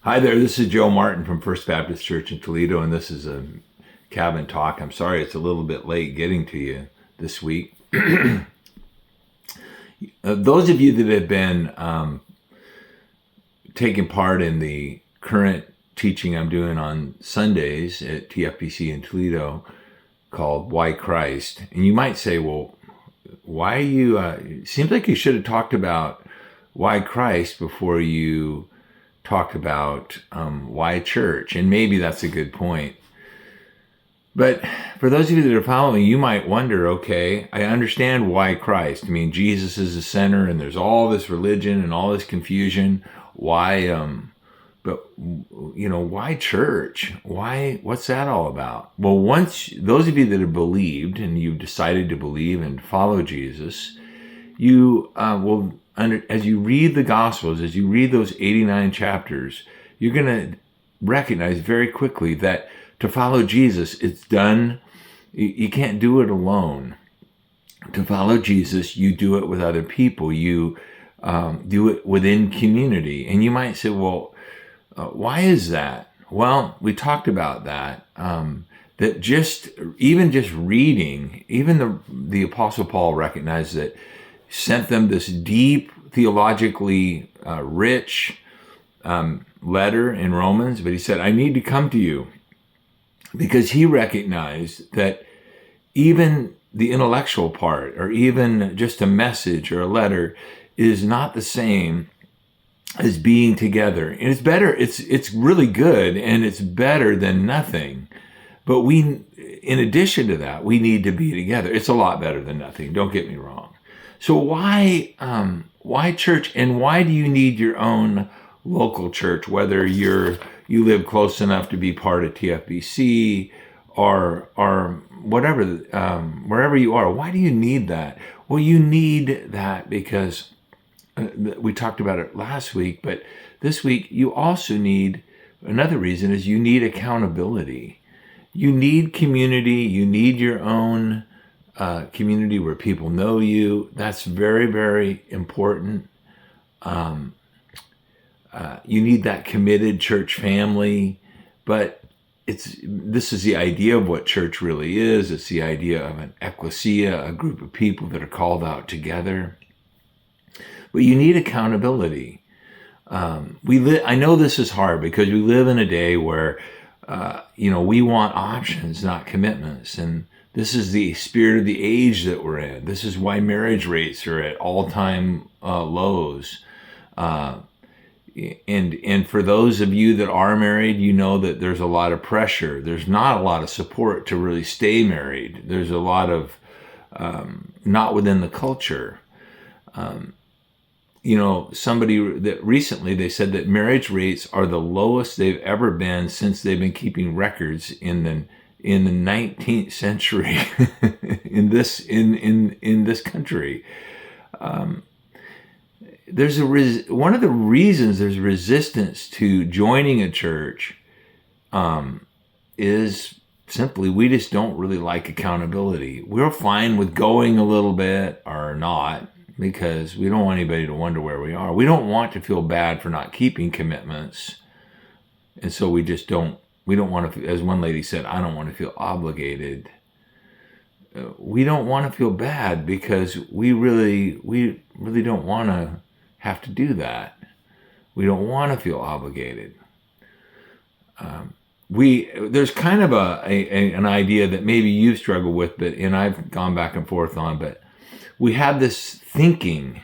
Hi there, this is Joe Martin from First Baptist Church in Toledo, and this is a cabin talk. I'm sorry it's a little bit late getting to you this week. Those of you that have been taking part in the current teaching I'm doing on Sundays at TFBC in Toledo called Why Christ, and you might say, well, why are you, it seems like you should have talked about why Christ before you talked about why church, and maybe that's a good point. But for those of you that are following, you might wonder, okay, I understand why Christ. I mean, Jesus is the center, and there's all this religion and all this confusion. Why, but why church? Why? What's that all about? Well, once those of you that have believed and you've decided to believe and follow Jesus, you will. As you read the Gospels, as you read those 89 chapters, you're going to recognize very quickly that to follow Jesus, it's done. You can't do it alone. To follow Jesus, you do it with other people. You do it within community. And you might say, well, why is that? Well, we talked about that. That just reading, even the Apostle Paul recognized that, sent them this deep, theologically rich letter in Romans, but he said, I need to come to you, because he recognized that even the intellectual part, or even just a message or a letter, is not the same as being together. And it's better, it's really good, and it's better than nothing. But in addition to that, we need to be together. It's a lot better than nothing, don't get me wrong. So why church, and why do you need your own local church, whether you live close enough to be part of TFBC or whatever, wherever you are? Why do you need that? Well, you need that because we talked about it last week, but this week you also need, another reason is you need accountability. You need community. You need your own community where people know you. That's very, very important. You need that committed church family, but this is the idea of what church really is. It's the idea of an ecclesia, a group of people that are called out together. But you need accountability. I know this is hard because we live in a day where we want options, not commitments, and this is the spirit of the age that we're in. This is why marriage rates are at all-time lows. And for those of you that are married, you know that there's a lot of pressure. There's not a lot of support to really stay married. There's a lot of not within the culture. Somebody that recently, they said that marriage rates are the lowest they've ever been since they've been keeping records in the 19th century in this country. There's one of the reasons there's resistance to joining a church is simply we just don't really like accountability. We're fine with going a little bit or not, because we don't want anybody to wonder where we are. We don't want to feel bad for not keeping commitments, and so we don't want to, as one lady said, I don't want to feel obligated. We don't want to feel bad because we really don't want to have to do that. We don't want to feel obligated. There's kind of an idea that maybe you've struggled with, and I've gone back and forth on, but we have this thinking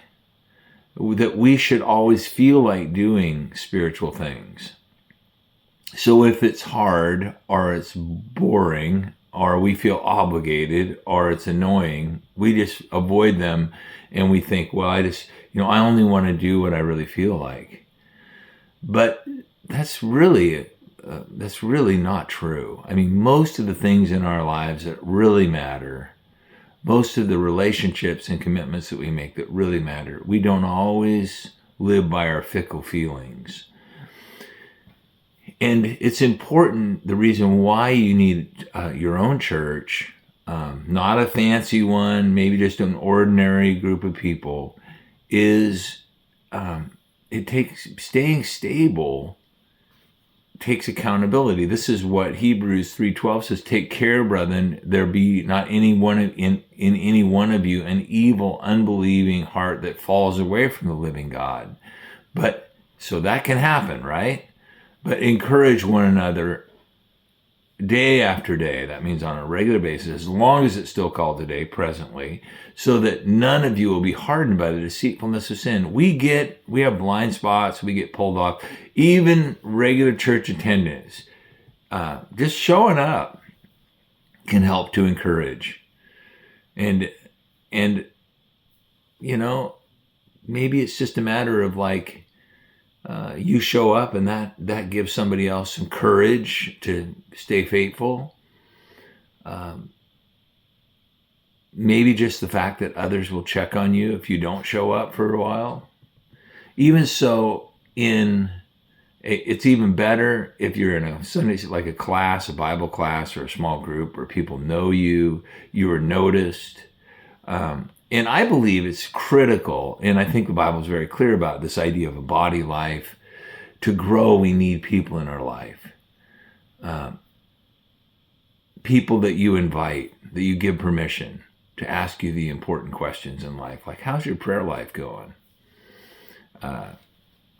that we should always feel like doing spiritual things. So if it's hard, or it's boring, or we feel obligated, or it's annoying, we just avoid them, and we think, well, I only want to do what I really feel like. But that's really not true. I mean, most of the things in our lives that really matter, most of the relationships and commitments that we make that really matter, we don't always live by our fickle feelings. And it's important, the reason why you need your own church, not a fancy one, maybe just an ordinary group of people, is it takes staying stable takes accountability. This is what Hebrews 3:12 says, take care, brethren, there be not any one in any one of you an evil, unbelieving heart that falls away from the living God. But so that can happen, right? But encourage one another day after day. That means on a regular basis, as long as it's still called today, presently, so that none of you will be hardened by the deceitfulness of sin. We have blind spots. We get pulled off. Even regular church attendance, just showing up can help to encourage. And maybe it's just a matter of like, you show up and that gives somebody else some courage to stay faithful. Maybe just the fact that others will check on you if you don't show up for a while. Even so, it's even better if you're in a Sunday, like a class, a Bible class or a small group where people know you are noticed. And I believe it's critical, and I think the Bible is very clear about this idea of a body life. To grow, we need people in our life. People that you invite, that you give permission to ask you the important questions in life, like how's your prayer life going?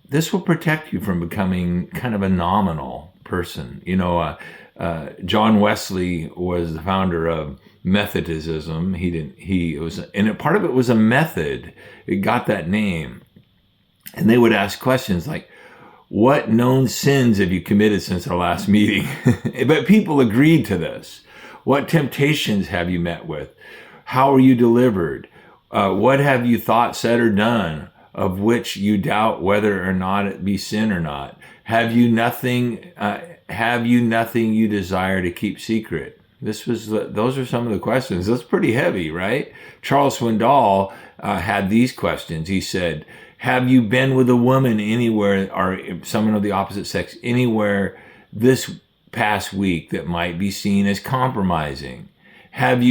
This will protect you from becoming kind of a nominal person. John Wesley was the founder of Methodism. Part of it was a method. It got that name. And they would ask questions like, what known sins have you committed since our last meeting? But people agreed to this. What temptations have you met with? How are you delivered? What have you thought, said, or done of which you doubt whether or not it be sin or not? Have you nothing you desire to keep secret? Those are some of the questions. That's pretty heavy, right? Charles Swindoll had these questions. He said, have you been with a woman anywhere, or someone of the opposite sex anywhere this past week that might be seen as compromising? Have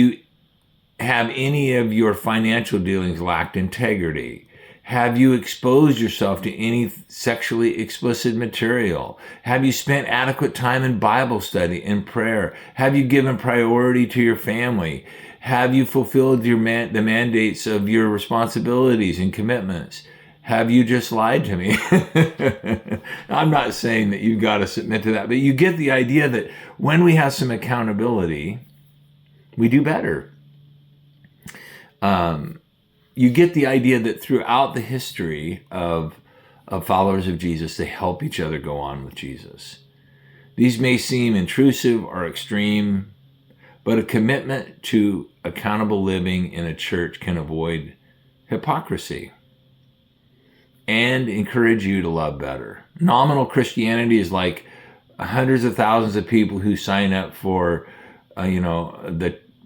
any of your financial dealings lacked integrity? Have you exposed yourself to any sexually explicit material? Have you spent adequate time in Bible study and prayer? Have you given priority to your family? Have you fulfilled the mandates of your responsibilities and commitments? Have you just lied to me? I'm not saying that you've got to submit to that, but you get the idea that when we have some accountability, we do better. You get the idea that throughout the history of followers of Jesus, they help each other go on with Jesus. These may seem intrusive or extreme, but a commitment to accountable living in a church can avoid hypocrisy and encourage you to love better. Nominal Christianity is like hundreds of thousands of people who sign up for,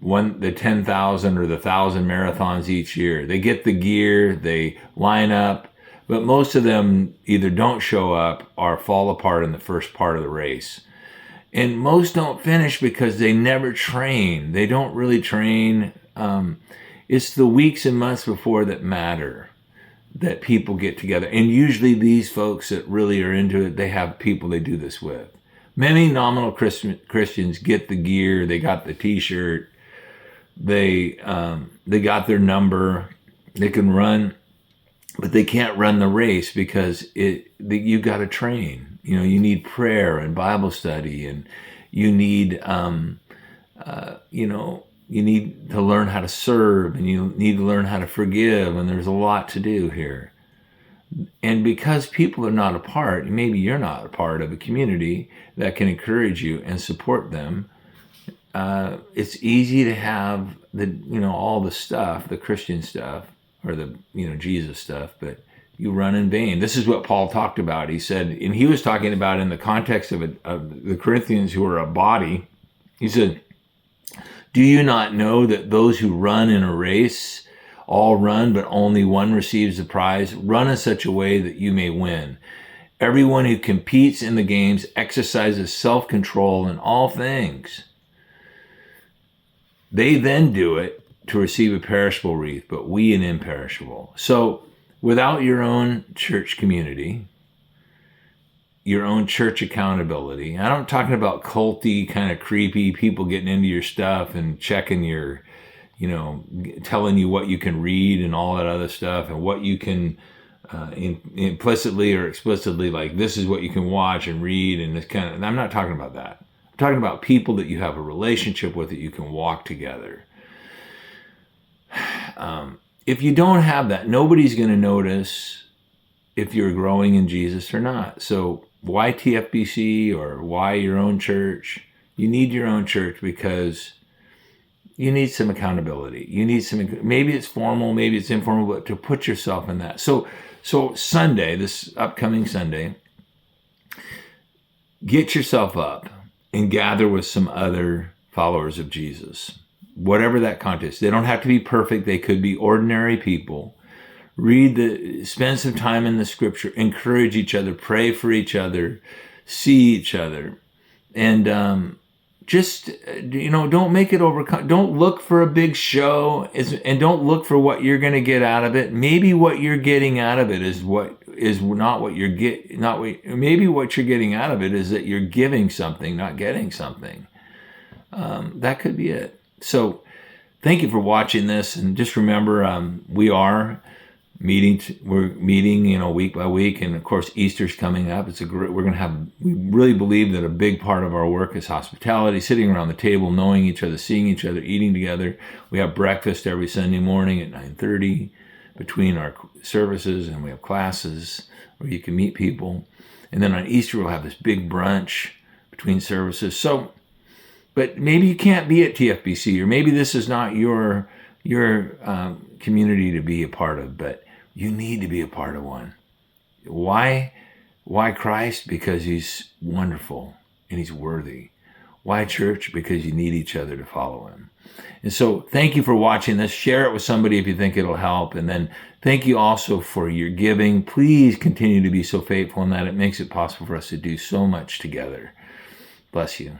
the 10,000 or the 1,000 marathons each year. They get the gear, they line up, but most of them either don't show up or fall apart in the first part of the race. And most don't finish because they never train. They don't really train. It's the weeks and months before that matter, that people get together. And usually these folks that really are into it, they have people they do this with. Many nominal Christians get the gear, they got the t-shirt, they got their number, they can run, but they can't run the race because you got to train. You need prayer and Bible study, and you need you need to learn how to serve, and you need to learn how to forgive, and there's a lot to do here. And because people are not a part, maybe you're not a part of a community that can encourage you and support them, it's easy to have all the stuff, the Christian stuff, or the Jesus stuff, but you run in vain. This is what Paul talked about. He said, and he was talking about in the context of the Corinthians who are a body. He said, do you not know that those who run in a race all run, but only one receives the prize? Run in such a way that you may win. Everyone who competes in the games exercises self-control in all things. They then do it to receive a perishable wreath, but we an imperishable. So without your own church community, your own church accountability. I'm talking about culty, kind of creepy people getting into your stuff and checking your, telling you what you can read and all that other stuff, and what you can implicitly or explicitly, like, this is what you can watch and read, and this kind of. I'm not talking about that. I'm talking about people that you have a relationship with, that you can walk together. If you don't have that, nobody's going to notice if you're growing in Jesus or not. So why TFBC, or why your own church? You need your own church because you need some accountability. You need some, maybe it's formal, maybe it's informal, but to put yourself in that. So Sunday, this upcoming Sunday, get yourself up and gather with some other followers of Jesus. Whatever that context. They don't have to be perfect. They could be ordinary people. Spend some time in the scripture, encourage each other, pray for each other, see each other. And just, don't make it don't look for a big show, and don't look for what you're going to get out of it. Maybe what you're getting out of it maybe what you're getting out of it is that you're giving something, not getting something. That could be it. So thank you for watching this. And just remember, we're meeting, week by week. And of course, Easter's coming up. We really believe that a big part of our work is hospitality, sitting around the table, knowing each other, seeing each other, eating together. We have breakfast every Sunday morning at 9:30 between our services, and we have classes where you can meet people. And then on Easter, we'll have this big brunch between services. But maybe you can't be at TFBC, or maybe this is not your community to be a part of, but you need to be a part of one. Why Christ? Because he's wonderful and he's worthy. Why church? Because you need each other to follow him. And so thank you for watching this. Share it with somebody if you think it'll help. And then thank you also for your giving. Please continue to be so faithful in that. It makes it possible for us to do so much together. Bless you.